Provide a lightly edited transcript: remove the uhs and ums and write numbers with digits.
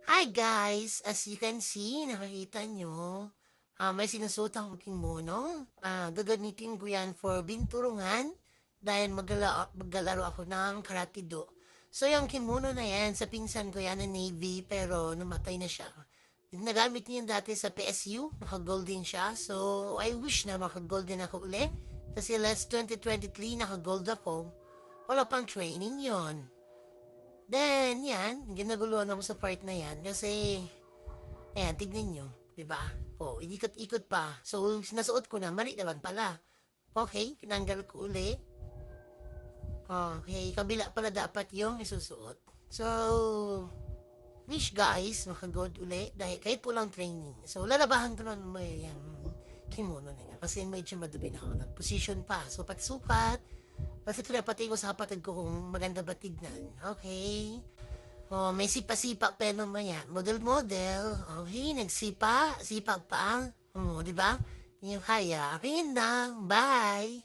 Hi guys! As you can see, nakikita nyo, may sinusuot akong kimono. Gagamitin ko yan for binturungan dahil maglalaro ako ng karate do. So yung kimono na yan, sa pinsan ko yan na Navy pero namatay na siya. Nagamit niya yun dati sa PSU, naka-gold din siya. So I wish na maka-gold din ako uli. Kasi last 2023, naka-gold ako. Wala pang training yon. Then, yan, ginaguluhan ako sa part na yan kasi, ayan, tignan nyo, di ba? Oh, ikot-ikot pa. So, nasuot ko na, mali naman pala. Okay, tinanggal ko uli. Okay, kabila pala dapat yung isusuot. So, wish guys, makagod uli dahil kahit pulang training. So, lalabahan ko nun mo yung kimono na yan. Kasi medyo madumi na ako. Nag-position pa. So, pagsukat, kasi pinapatay ko sa kapatid ko kung maganda ba tignan. Okay. Oh, may sipa-sipa pa naman yan. Model-model. Okay, nagsipa. Sipa pa. Oh, di ba? Yung kaya. Akin na. Bye!